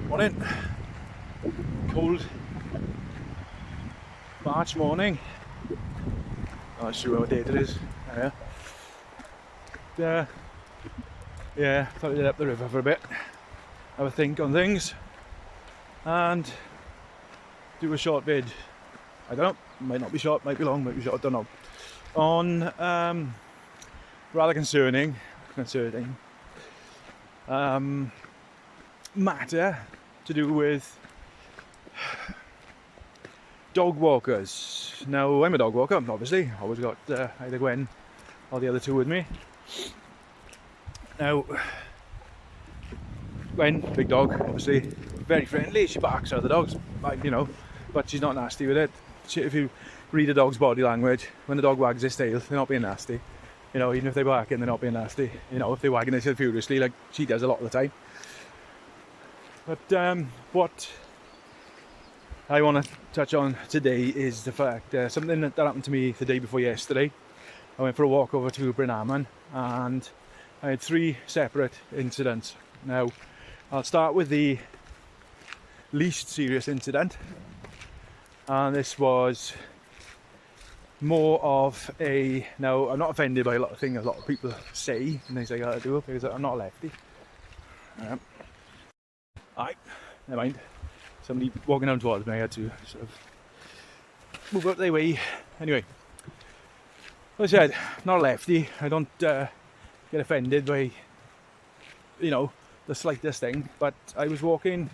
Morning. Cold March morning. Not sure what date it is. Yeah, thought I'd head up the river for a bit, have a think on things, and do a short vid. I don't know, might not be short, might be long, might be short, I don't know. On rather concerning matter to do with dog walkers. Now, I'm a dog walker, obviously. Always got either Gwen or the other two with me. Now, Gwen, big dog, obviously, very friendly. She barks at the dogs, but she's not nasty with it. If you read a dog's body language, when the dog wags its tail, they're not being nasty. Even if they're barking, they're not being nasty. If they're wagging their tail furiously, like she does a lot of the time. But what I want to touch on today is the fact something that happened to me the day before yesterday. I went for a walk over to Bryn Aman and I had 3 separate incidents. Now, I'll start with the least serious incident, and this was more of a... Now, I'm not offended by a lot of things a lot of people say and things like that I do, because I'm not a lefty. Aye, never mind. Somebody walking down towards me, I had to sort of move out their way. Anyway, like I said, not a lefty. I don't get offended by, the slightest thing. But I was walking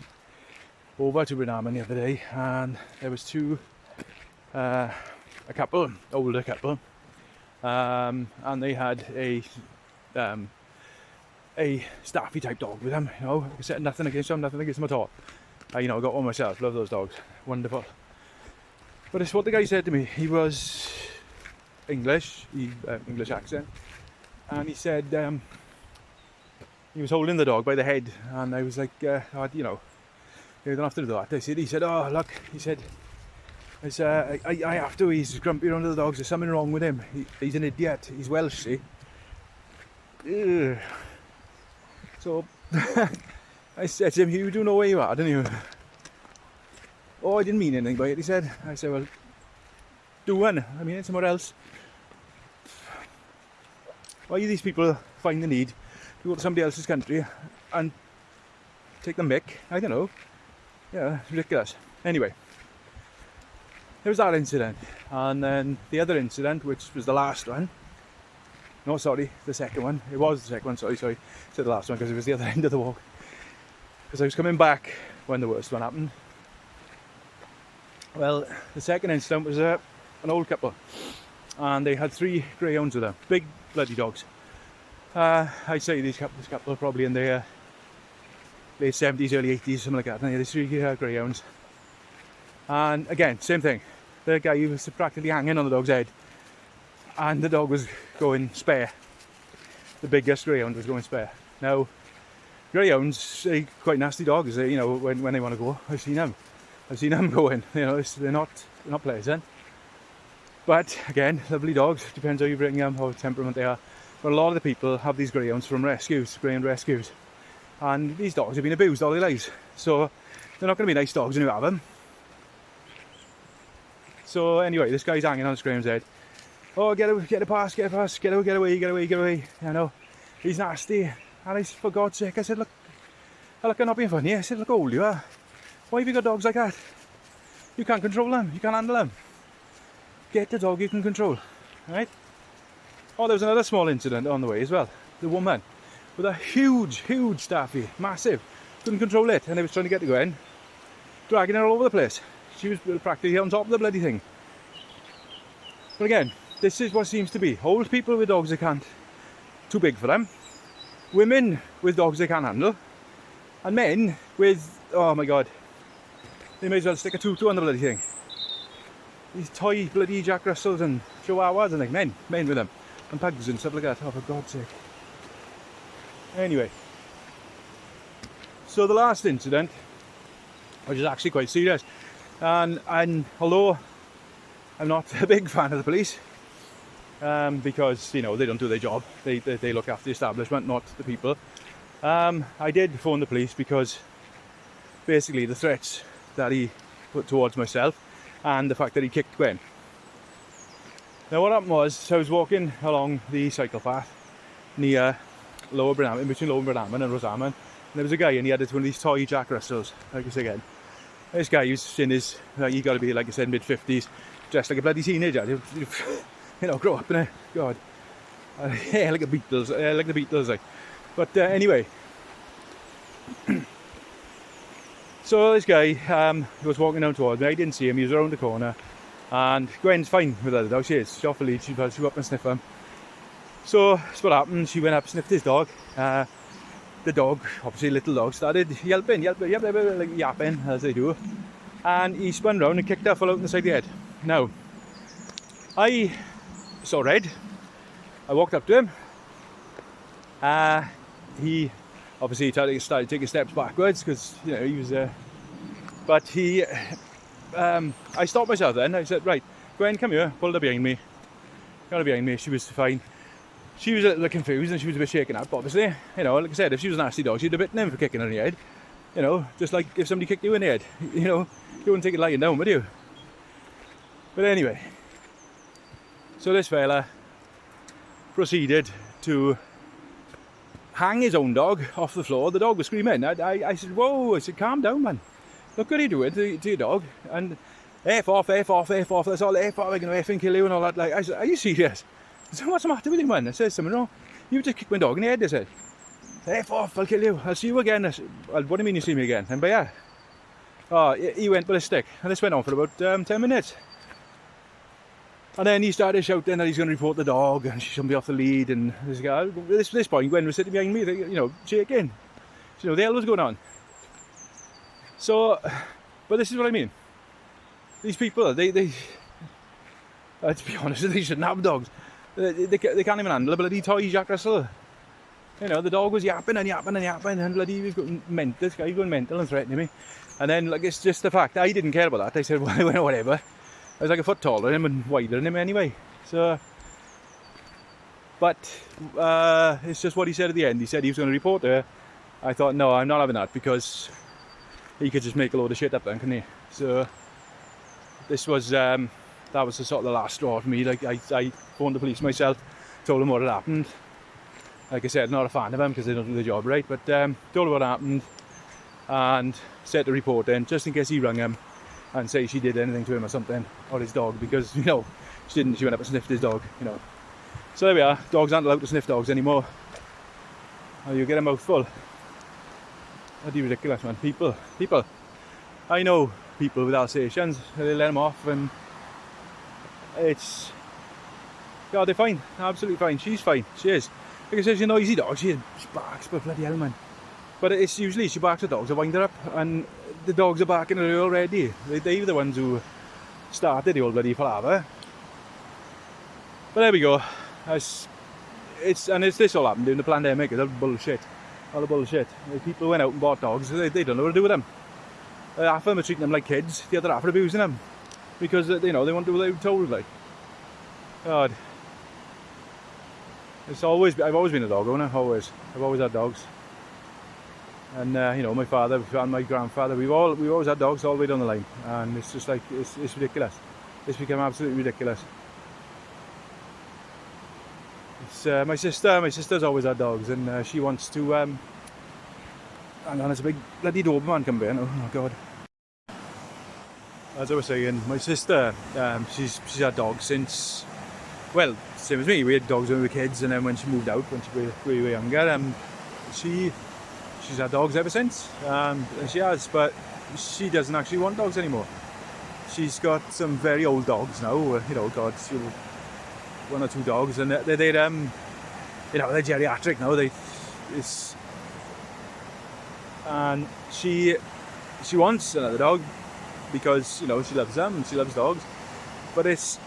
over to Bryn Aman the other day, and there was a couple, older couple, and they had a staffy type dog with them. Like I said, nothing against them at all. I got one myself, love those dogs, wonderful. But it's what the guy said to me. He was English, English accent, and he said he was holding the dog by the head, and I was like, you don't have to do that. He said, oh look, he said, I have to, he's grumpy around the dogs, there's something wrong with him, he's an idiot, he's Welsh, see. Ugh. So I said to him, you do know where you are, don't you? Oh, I didn't mean anything by it, he said. I said, well, do one, I mean it somewhere else. Why do these people find the need to go to somebody else's country and take the mick? I don't know. Yeah, it's ridiculous. Anyway, there was that incident, and then the other incident, which was the last one. No, sorry, the second one. It was the second one, sorry. I said the last one because it was the other end of the walk. Because I was coming back when the worst one happened. Well, the second incident was an old couple, and they had 3 greyhounds with them. Big bloody dogs. I'd say this couple are probably in their late 70s, early 80s, something like that. And they had 3 greyhounds. And again, same thing. The guy was practically hanging on the dog's head, and the dog was going spare. The biggest greyhound was going spare. Now, greyhounds are quite nasty dogs. When they want to go, I've seen them going. They're not pleasant. But again, lovely dogs. Depends how you bring them, how temperament they are. But a lot of the people have these greyhounds from greyhound rescues, and these dogs have been abused all their lives. So they're not going to be nice dogs when you have them. So anyway, this guy's hanging on this greyhound's head. Oh, get away, get away. He's nasty. And I said, for God's sake, I said, look, I'm not being funny. I said, look how old you are. Why have you got dogs like that? You can't control them, you can't handle them. Get the dog you can control, right? Oh, there was another small incident on the way as well. The woman with a huge staffy, massive, couldn't control it, and they was trying to get to Gwen, dragging her all over the place. She was practically on top of the bloody thing. But again, this is what seems to be. Old people with dogs they can't, too big for them. Women with dogs they can't handle. And men with, oh my God, they may as well stick a tutu on the bloody thing. These toy bloody Jack Russells and Chihuahuas and men with them. And pugs and stuff like that, oh for God's sake. Anyway. So the last incident, which is actually quite serious. And although I'm not a big fan of the police, because they don't do their job. They look after the establishment, not the people. I did phone the police because basically the threats that he put towards myself and the fact that he kicked Gwen. Now what happened was, I was walking along the cycle path near Lower Bramham, in between Lower Bramham and Rosamond, and there was a guy and he had one of these toy Jack Russells, like I said again. This guy, he was in his, he got to be, like I said, mid-50s, dressed like a bloody teenager. You know, grow up, innit? God. Yeah, like the Beatles, like. But anyway, so this guy was walking down towards me. I didn't see him. He was around the corner, and Gwen's fine with the dog. She is. She's off the lead. She went up and sniffed him. So that's what happened. She went up, sniffed his dog. The dog, obviously a little dog, started yelping, like yapping as they do, and he spun round and kicked her full out in the side of the head. Now, I saw red. I walked up to him. He obviously started taking steps backwards because, you know, he was but he I stopped myself then. I said, right, Gwen, come here. Pulled her behind me. Got her behind me. She was fine. She was a little confused and she was a bit shaken up, obviously. You know, like I said, if she was a nasty dog, she'd have bitten him for kicking her in the head. You know, just like if somebody kicked you in the head. You know, you wouldn't take it lying down, would you? But anyway, so this fella proceeded to hang his own dog off the floor. The dog was screaming. I said, whoa, I said, calm down, man. Look what he doing to your dog. And F off, that's all, F off, I can F and kill you and all that. Like, I said, are you serious? I said, what's the matter with you, man? I said, something wrong. You just kicked my dog in the head, I said. F off, I'll kill you. I'll see you again. I said, well, what do you mean you see me again? And but yeah. Oh, he went ballistic. And this went on for about 10 minutes. And then he started shouting that he's going to report the dog and she shouldn't be off the lead. And this guy, this point, Gwen was sitting behind me, you know, shaking. You know, the hell was going on. So, but this is what I mean. These people, they to be honest, they shouldn't have dogs. They can't even handle a bloody toy Jack Russell. You know, the dog was yapping and bloody he was going mental. This guy was going mental and threatening me. And then, like, it's just the fact I didn't care about that. I said, well, whatever. I was like a foot taller than him and wider than him anyway. So, but it's just what he said at the end. He said he was going to report her. I thought, no, I'm not having that because he could just make a load of shit up then, couldn't he? So this was that was the sort of the last straw for me. Like I phoned the police myself, told them what had happened. Like I said, not a fan of them because they don't do the job right, but told them what happened and said to report in just in case he rang him and say she did anything to him or something, or his dog, because, you know, she didn't, she went up and sniffed his dog, you know. So there we are, dogs aren't allowed to sniff dogs anymore. Oh, you get a mouthful. That'd be ridiculous, man. People, I know people with Alsatians, they let them off and it's, God, they're fine, absolutely fine, she's fine, she is. Like I said, she's a noisy dog, she barks, but bloody hell, man. But it's usually, she barks at dogs, I wind her up, and the dogs are barking at her already. They're the ones who started the old bloody palaver. But there we go. It's this all happened during the pandemic. It's all bullshit. All the bullshit. People went out and bought dogs. They don't know what to do with them. Half of them are treating them like kids. The other half are abusing them because you know they want to do what they were told. Like, God. I've always been a dog owner. Always. I've always had dogs. And you know, my father and my grandfather, we've always had dogs all the way down the line, and it's just like it's ridiculous. It's become absolutely ridiculous. It's my sister's always had dogs, and she wants to. Hang on, there's a big bloody Doberman come in. Oh God! As I was saying, my sister, she's had dogs since, well, same as me. We had dogs when we were kids, and then when she moved out, when we were younger, she's had dogs ever since, and she has, but she doesn't actually want dogs anymore. She's got some very old dogs now, you know, God, one or two dogs, and they're you know, they're geriatric now. And she wants another dog because, you know, she loves them and she loves dogs, but it's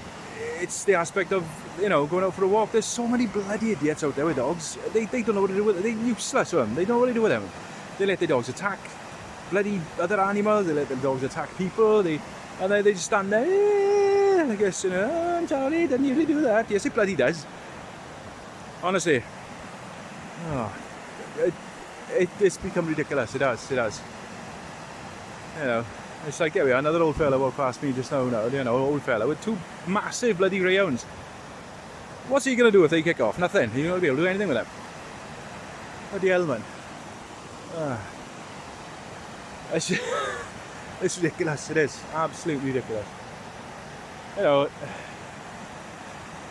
the aspect of, you know, going out for a walk. There's so many bloody idiots out there with dogs. They don't know what to do with it. They're useless with them. They don't know what to do with them. They let their dogs attack bloody other animals. They let their dogs attack people. They just stand there. I guess, you know, oh, I'm sorry, didn't usually do that. Yes, it bloody does. Honestly. Oh, it's become ridiculous. It has. You know, it's like, here we are, another old fella walked past me just now, you know, old fella with 2 massive bloody greyhounds. What's he going to do if they kick off? Nothing. He's not going to be able to do anything with them. Bloody hell, man. It's ridiculous, it is. Absolutely ridiculous. You know,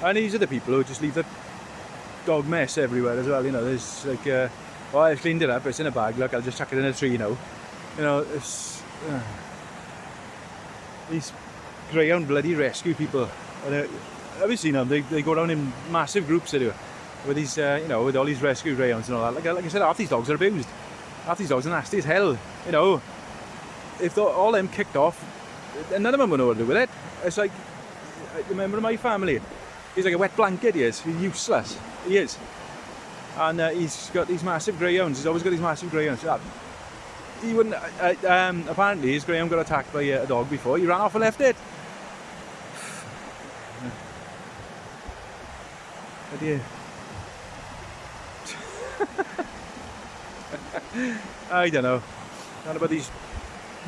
and these are the people who just leave the dog mess everywhere as well, you know. There's like, oh, I've cleaned it up, it's in a bag, look, I'll just chuck it in a tree now. You know, it's... these greyhound bloody rescue people. And, have you seen them? They go around in massive groups, they do. With these, you know, with all these rescue greyhounds and all that. Like I said, half these dogs are abused. Half these dogs are nasty as hell, you know. If all them kicked off, none of them would know what to do with it. It's like, I remember my family, he's like a wet blanket, he is. He's useless, he is. And he's got these massive greyhounds, he's always got these massive greyhounds. He wouldn't, apparently his greyhound got attacked by a dog before, he ran off and left it. But yeah. I don't know. Not about these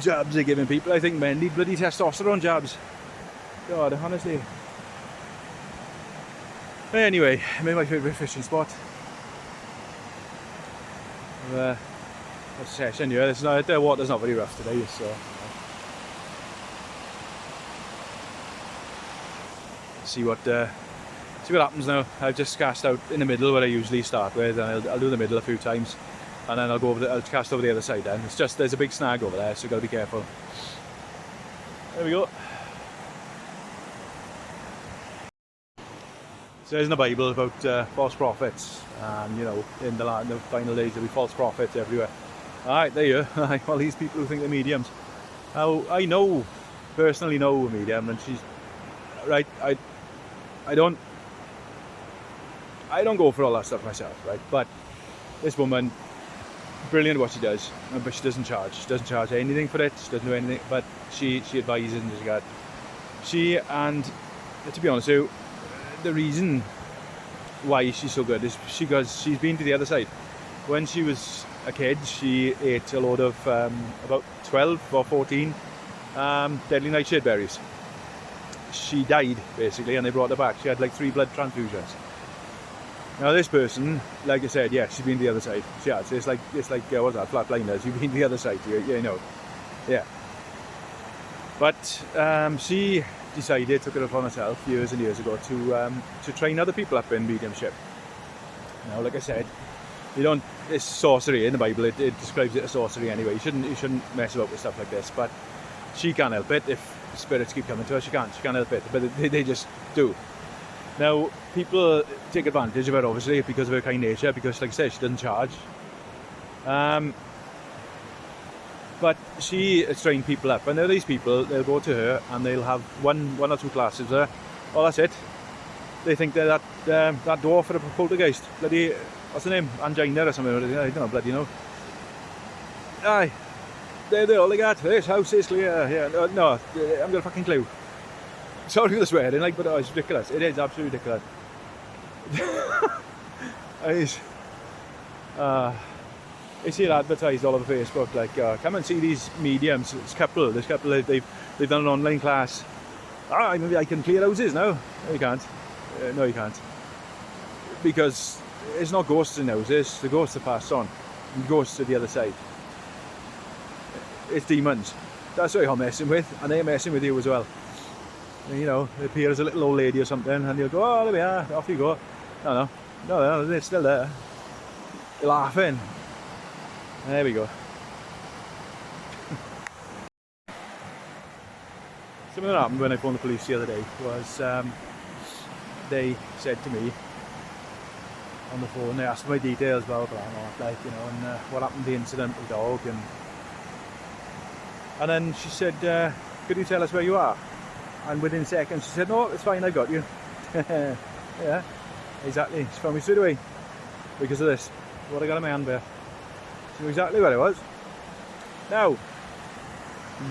jabs they're giving people. I think men need bloody testosterone jabs. God, honestly. Anyway, I made my favourite fishing spot. A session here. The water's not very rough today, so. See what happens now. I've just cast out in the middle where I usually start with, and I'll do the middle a few times. And then I'll cast over the other side then. It's just, there's a big snag over there, so you've got to be careful. There we go. So there's in the Bible about false prophets. And, you know, in the final days there'll be false prophets everywhere. Alright, there you are. All these people who think they're mediums. Now, I personally know a medium, and she's... Right, I don't go for all that stuff myself, right? But this woman... Brilliant what she does, but she doesn't charge. She doesn't charge anything for it. She doesn't do anything, but she advises and she's got. And to be honest with you, the reason why she's so good is because she's been to the other side. When she was a kid, she ate a load of about 12 or 14 deadly nightshade berries. She died basically, and they brought her back. She had like 3 blood transfusions. Now this person, like I said, yeah, she's been to the other side. She has. It's like what's that, flatliners? You've been to the other side, you know. Yeah. But she decided, took it upon herself years and years ago to train other people up in mediumship. Now, like I said, it's sorcery in the Bible. It describes it as sorcery anyway. You shouldn't mess about with stuff like this. But she can't help it. If spirits keep coming to her, she can't help it. But they just do. Now, people take advantage of her, obviously, because of her kind nature, because, like I said, she doesn't charge. But she has trained people up, and there are these people, they'll go to her, and they'll have one or 2 classes with her. Oh, that's it. They think they're that dwarf for a poltergeist. Bloody, what's the name? Angina or something. I don't know, bloody know. Aye. They're all they got. This house is clear. Yeah, no, I haven't got a fucking clue. Sorry for the swearing, like, but it's ridiculous. It is absolutely ridiculous. I see it advertised all over Facebook, like, come and see these mediums. This couple, they've done an online class. Maybe I can clear houses now. No, you can't. No, you can't. Because it's not ghosts in houses. The ghosts are passed on. And ghosts are the other side. It's demons. That's what you're messing with, and they're messing with you as well. You know, they appear as a little old lady or something, and you'll go, oh, there we are, off you go. No, they're still there. You're laughing. There we go. Something that happened when I phoned the police the other day was they said to me on the phone, they asked for my details, blah, blah, blah, like, you know, and what happened to the incident with the dog, and then she said, could you tell us where you are? And within seconds she said, no, it's fine, I got you. Yeah, exactly. She found me straight away because of this. What I got in my hand there. She knew exactly where I was. Now,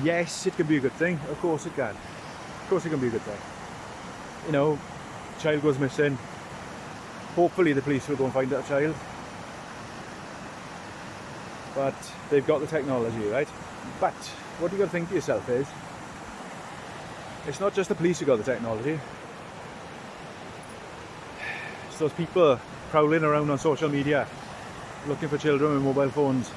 yes, it can be a good thing. Of course it can. Of course it can be a good thing. You know, child goes missing. Hopefully the police will go and find that child. But they've got the technology, right? But what you got to think to yourself is, it's not just the police who got the technology. It's those people prowling around on social media, looking for children with mobile phones.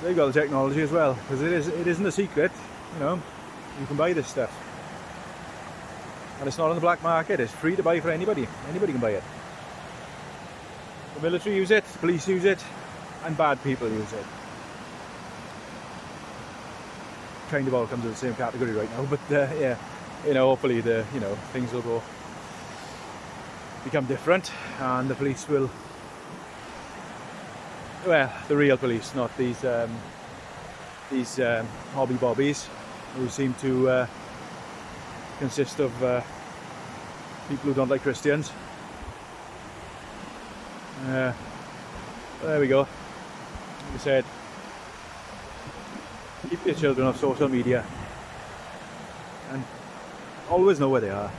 They've got the technology as well, because it isn't a secret, you know. You can buy this stuff, and it's not on the black market. It's free to buy for anybody. Anybody can buy it. The military use it, the police use it, and bad people use it. Kind of all comes in the same category right now, but yeah, you know, hopefully things will become different, and the police will, well, the real police, not these hobby bobbies who seem to consist of people who don't like Christians. There we go. Like I said, keep your children off social media and always know where they are.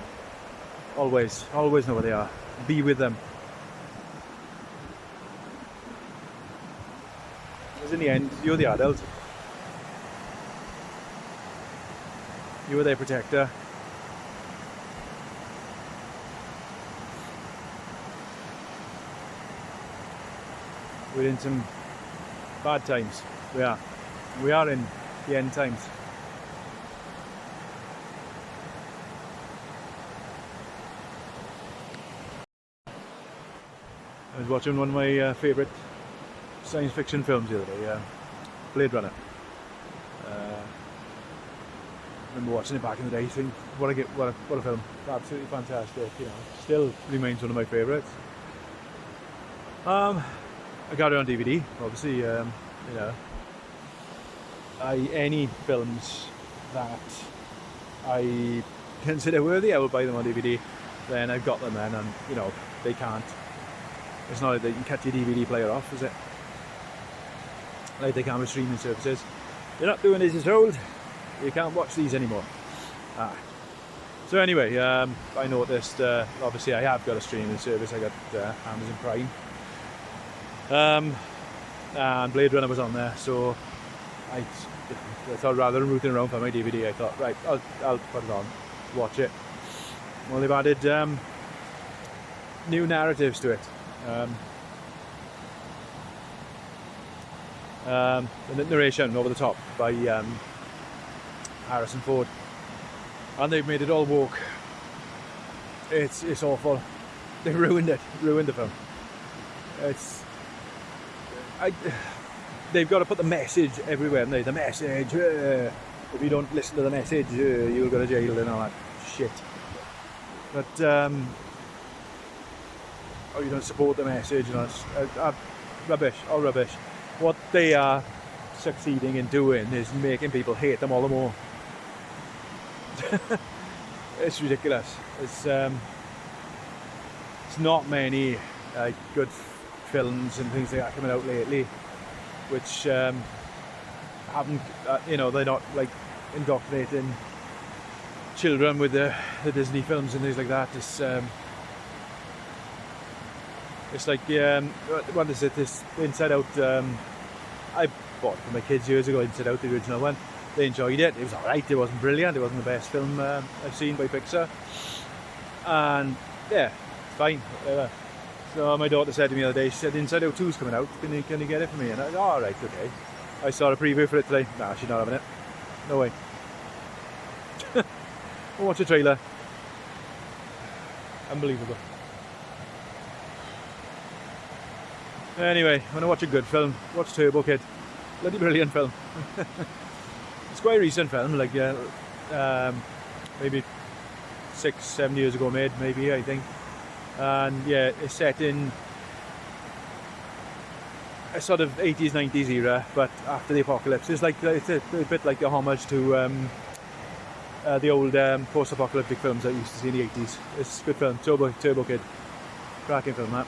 Always know where they are. Be with them. Because in the end, you're the adult. You are their protector. We're in some bad times. We are. We are in the end times. I was watching one of my favourite science fiction films the other day, Blade Runner. I remember watching it back in the day, thinking, what a film! Absolutely fantastic. You know, still remains one of my favourites. I got it on DVD, obviously. You know, any films that I consider worthy, I will buy them on DVD. Then I've got them then, and you know, they can't. It's not like they can cut your DVD player off, is it? Like they can with streaming services. You're not doing as you're told. You can't watch these anymore. So anyway, I noticed, obviously I have got a streaming service. I got Amazon Prime. And Blade Runner was on there, so I thought rather than rooting around for my DVD, I thought, right, I'll put it on, watch it. Well, they've added new narratives to it. The narration over the top by Harrison Ford, and they've made it all woke. It's awful. They ruined the film. They've got to put the message everywhere, haven't they? The message. If you don't listen to the message, you'll go to jail and all that shit. But you don't support the message, you know, rubbish, all rubbish. What they are succeeding in doing is making people hate them all the more. It's ridiculous. It's not many good films and things like that coming out lately, which haven't, you know, they're not like indoctrinating children with the Disney films and things like that. It's like, what is it, this Inside Out, I bought it for my kids years ago, Inside Out, the original one. They enjoyed it. It was alright, it wasn't brilliant, it wasn't the best film I've seen by Pixar. And yeah, it's fine, whatever. So my daughter said to me the other day, she said, Inside Out 2's coming out, can you get it for me? And I was, alright, okay. I saw a preview for it today. Nah, she's not having it. No way. We'll watch the trailer. Unbelievable. Anyway, when I watch a good film, watch Turbo Kid. Bloody brilliant film. It's quite a recent film, like maybe 6-7 years ago made, maybe, I think. And yeah, it's set in a sort of 80s, 90s era, but after the apocalypse. It's a bit like a homage to the old post-apocalyptic films that you used to see in the 80s. It's a good film, Turbo Kid. Cracking film, that.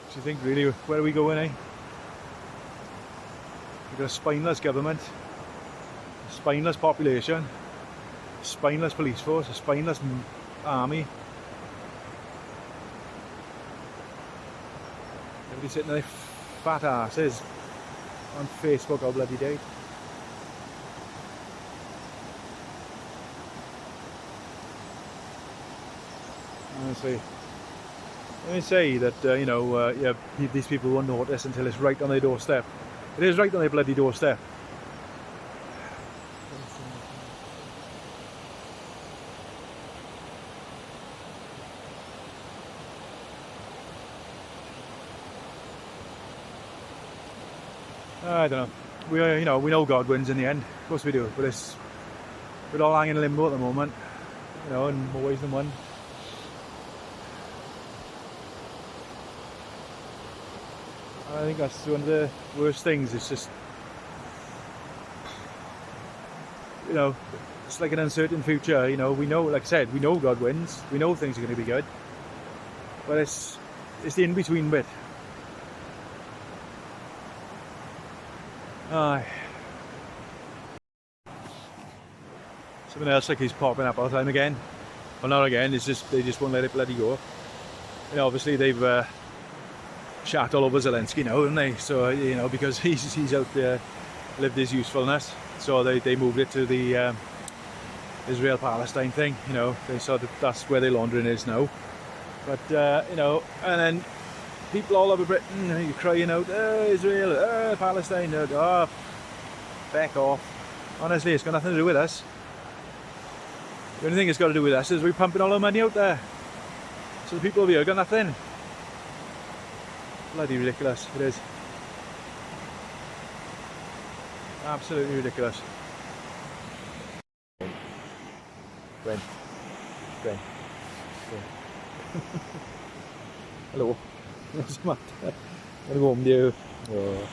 Do you think really, where are we going, eh? We've got a spineless government, a spineless population, a spineless police force, a spineless army. Everybody sitting their fat asses on Facebook all bloody day. Honestly, let me say that yeah, these people won't notice until it's right on their doorstep. It is right on their bloody doorstep. I don't know. We know God wins in the end. Of course we do. But we're all hanging in limbo at the moment. In more ways than one. I think that's one of the worst things. It's just, it's like an uncertain future. We know, like I said, we know God wins. We know things are going to be good. But it's the in-between bit. Something else like he's popping up all the time again. Well, not again. It's just they just won't let it bloody go. Obviously they've shat all over Zelensky now, haven't they? So because he's out there lived his usefulness, so they moved it to the Israel-Palestine thing. They saw that's where their laundering is now. But and then people all over Britain, you're crying out, Israel, Palestine, back off. Honestly, it's got nothing to do with us. The only thing it's got to do with us is we're pumping all our money out there. So the people over here got nothing. Bloody ridiculous, it is. Absolutely ridiculous. Gwen. Hello. What's the matter? I'm gonna go home to you. Oh.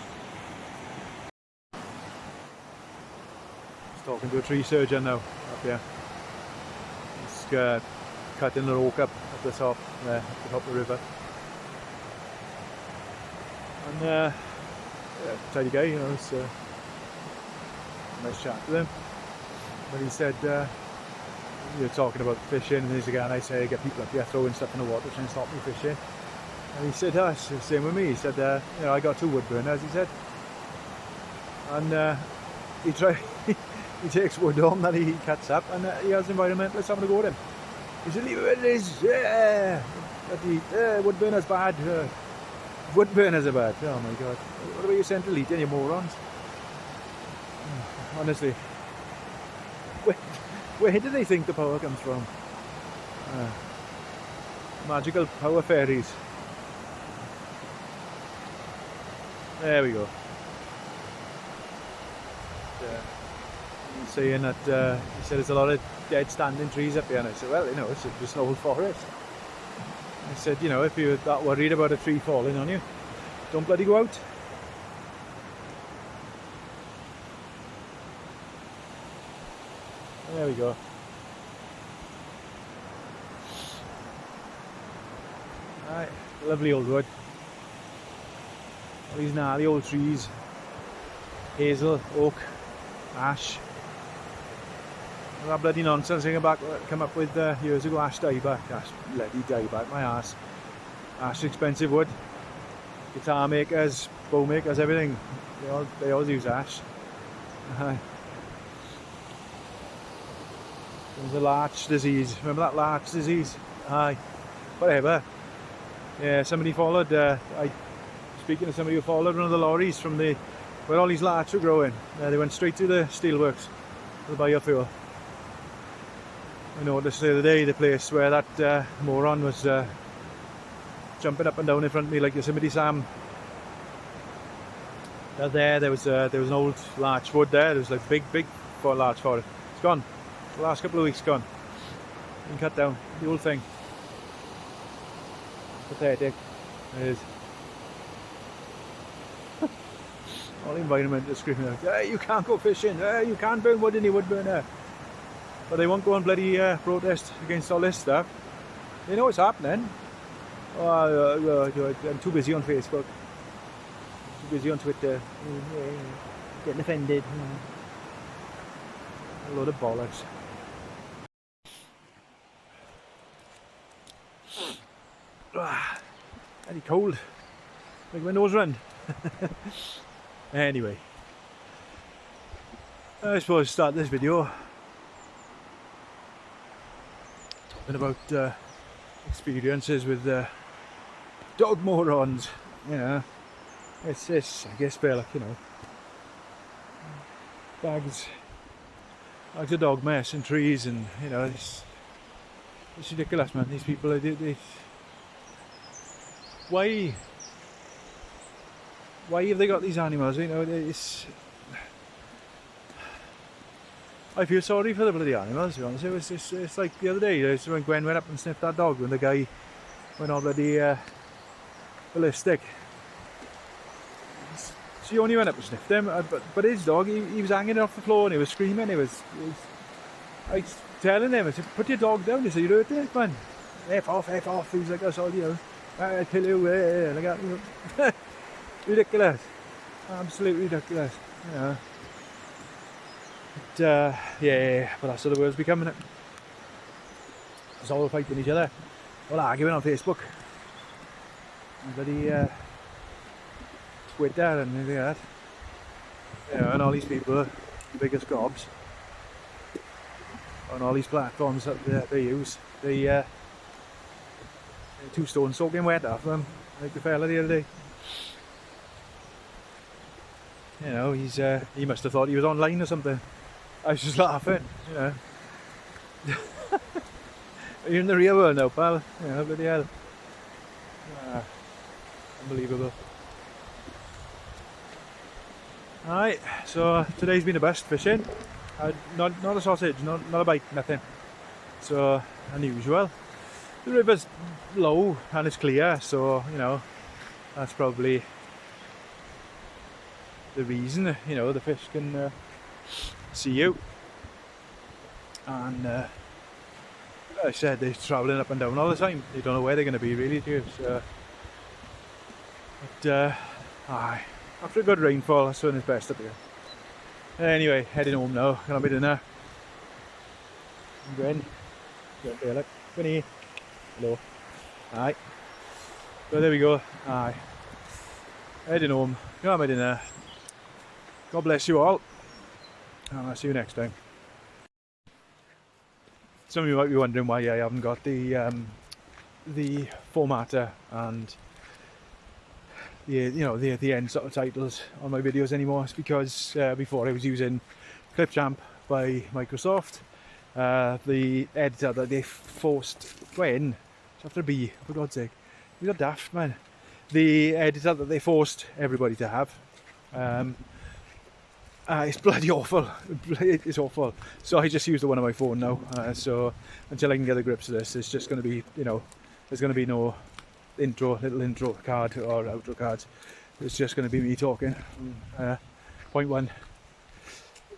Just talking to a tree surgeon now, up here. He's cutting the oak up at the top, there, at the top of the river. And yeah, tidy guy, it's a nice chat with him. But he said, you're talking about fishing, and there's again, I say, I get people up here throwing stuff in the water trying to stop me fishing. And he said, it's the same with me. He said, I got 2 wood burners, he said. And he takes wood home that he cuts up, and he has environmentalists having a go at him. He said, leave it where it is, wood burners bad. Wood burners are bad. Oh my god. What about your central heating, you morons? Honestly. Where do they think the power comes from? Magical power fairies. There we go. He's saying that, he said there's a lot of dead standing trees up here, and I said, well, it's just an old forest. I said, if you're that worried about a tree falling on you, don't bloody go out. There we go. Right, lovely old wood. All these gnarly old trees. Hazel, oak, ash. All that bloody nonsense I come up with years ago, ash dieback. Ash bloody dieback, my ass. Ash expensive wood. Guitar makers, bow makers, everything. They all use ash. There's a larch disease. Remember that larch disease? Aye. Whatever. Yeah, somebody followed. Speaking of somebody who followed one of the lorries from where all these larch were growing. They went straight to the steelworks for the biofuel. I noticed the other day the place where that moron was jumping up and down in front of me like Yosemite Sam. There was an old larch wood there. There was like big larch forest. It's gone. The last couple of weeks gone. Been cut down. The whole thing. Pathetic. It is. All the environmentalists screaming out, hey, you can't go fishing, hey, you can't burn wood in your wood burner. But they won't go on bloody protest against all this stuff. They know what's happening. I'm too busy on Facebook. Too busy on Twitter. Getting offended. A load of bollocks. Very cold. Make my nose run. Anyway, I suppose start this video talking about experiences with dog morons. You know, it's I guess they're like, you know, bags of dog mess and trees, and you know, it's ridiculous, man. These people, they why have they got these animals? You know, I feel sorry for the bloody animals, to be honest. It's like the other day, when Gwen went up and sniffed that dog, when the guy went all bloody ballistic. She only went up and sniffed him, but his dog, he was hanging off the floor and he was screaming. I was telling him, I said, put your dog down. He said, you hurt it, man. F off. He's like, that's all, you know. I'll kill you. Like that, you know. Ridiculous. Absolutely ridiculous. You know. But, yeah, but that's what the world's becoming. It's all fighting each other. All arguing on Facebook. And bloody Twitter and everything like that. You know, and all these people, the biggest gobs, on all these platforms that they use. They 2 stones soaking wet off them, like the fella the other day. You know, he must have thought he was online or something. I was just laughing, you know. You're in the real world now, pal. You know, bloody hell. Unbelievable. Alright, so today's been the best fishing. Not a sausage, not a bite, nothing. So, unusual. The river's low and it's clear, so, you know, that's probably the reason, you know, the fish can see you. And like I said, they're travelling up and down all the time. You don't know where they're going to be, really, do you? So, but after a good rainfall, that's when it's best up here. Anyway, heading home now. Gonna have my dinner. Gwen, look. Winnie. Hello. Aye. So there we go. Aye. Heading home. Gonna have my dinner. God bless you all. And I'll see you next time. Some of you might be wondering why I haven't got the formatter and the end sort of titles on my videos anymore. It's because before I was using Clipchamp by Microsoft. The editor that they forced Gwen, after a B, for God's sake, you're daft, man. The editor that they forced everybody to have, it's bloody awful. It's awful. So I just use the one on my phone now. So until I can get the grips of this, it's just going to be, you know, there's going to be no little intro card or outro cards. It's just going to be me talking. Point one.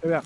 There we are.